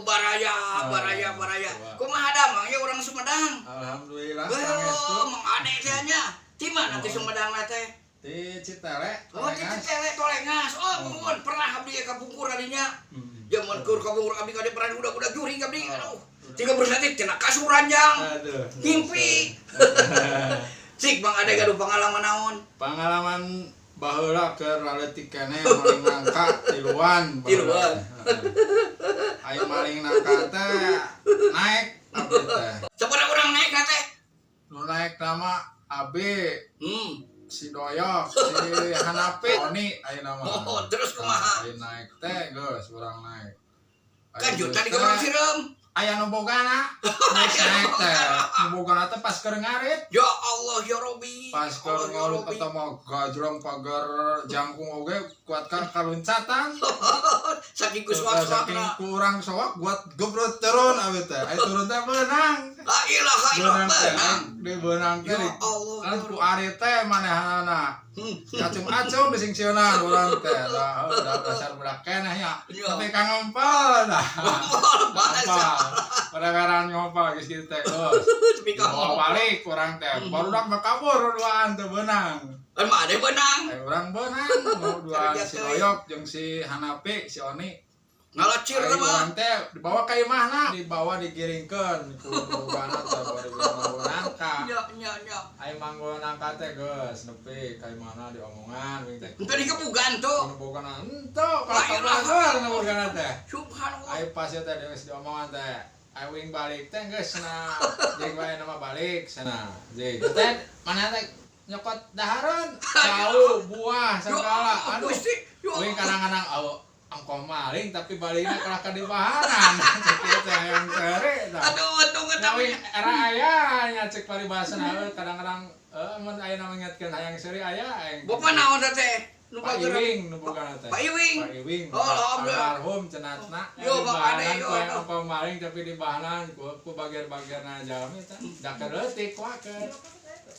baraya. Kumaha damang ya orang Sumedang? Alhamdulillah. Mang Ade teh nya. Di mana teh Sumedang teh? Di Citele. Oh, di Citele Tolengas. Oh, mun pernah abdi ka Bungkur adinya. Zaman keur ka Bungkur abdi kade pernah udah juring abdi. Aduh. Tiga bersatit cenah kasuranjang. Aduh. Ngimpi. Cik Bang Ade gaduh pengalaman naon? Pengalaman baheula keur laletik keneh maling nangka tiluan. Ayo maling nangka teh naik abdi teh. Sabaraha urang naik teh? Nu naik nama Abi. Si Doyok, si Hanapi, Oni, ayo nama. Oh, terus kumaha? Ayo naik teh, geus urang naik. Kan juta di kamar sireum. Aya nu bogana. Naik teh. Nu bogana teh pas keur ngarit. Ya Allah ya Robi. Pas keur ngoluk ketemu gajrong pagar jangkung oge kuat kan kaluncatan. Saking kuswak Saking kurang soak buat gebrut turun abi teh. Aya turun teh beunang. La ilaha illallah. Di beunang teh. Ya Allah. Kan ku ari teh manehanana. Acung-acung bising sieunan urang teh. Udah dasar budak keneh nya. Tapi ka ngempel dah. Pada ngompol geus kitu teh geus. Mau balik urang teh. Barudak mah kabur duaan teu beunang. Kan mah ade beunang. Urang beunang duaan si Doyok jeung si Hanapi, si Oni. Ngalacir mah. Urang teh dibawa ka imahna, dibawa digiringkeun ku bugana teh bari manggo nangka. Nya. Ai manggo nangka teh geus nepi ka imahna diomongan wing teh. Henteu dikebugan tuh. Nu bogana henteu ka nu bogana teh. Subhanallah. Ai pas teh geus diomongan teh. Ai wing balik teh geus cenah. Jeung wae nama balik cenah. Jeung teh mana teh nyokot dahareun, cau, buah, segala. Aduh. Wing kadang-kadang angkong maling tapi baliknya kalah ka di bahanan. Cek teh yang sere tah. Aduh, untung eta Wing era aya nya cek paribasana kadang-kadang mun aya nu ngingetkeun hayang seri aya aing. Bapak naon teh? Pak Iwing nu bogana teh. Pak Iwing. Oh, alhamdulillah. almarhum cenatna. Yo Bang Ade yo. Angkong maling tapi di bahanan ku bagian-bagianna jalmi teh. Da keleutik wakeun.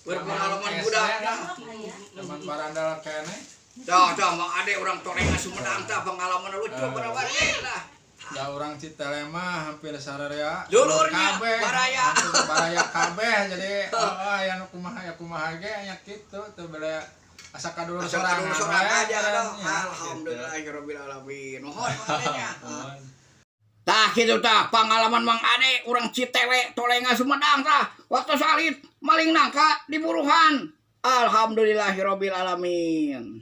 Berpengalaman budak. Teman barandal keneh. Dah Mang Ade orang Tolengas Sumedang teh pengalaman lucu bener lah. Da urang Citele mah hampir sararea. Dulurnya kabeh. baraya. Baraya kabeh jadi aya nu kumaha ge nya kitu teu bere asa kadulur sorangan aja dah. Alhamdulillahirabbil alamin. Mohon adanya. Tah kitu tah pengalaman Mang Ade urang Citele Tolengas Sumedang tah waktu salit maling nangka di buruhan. Alhamdulillahirabbil alamin.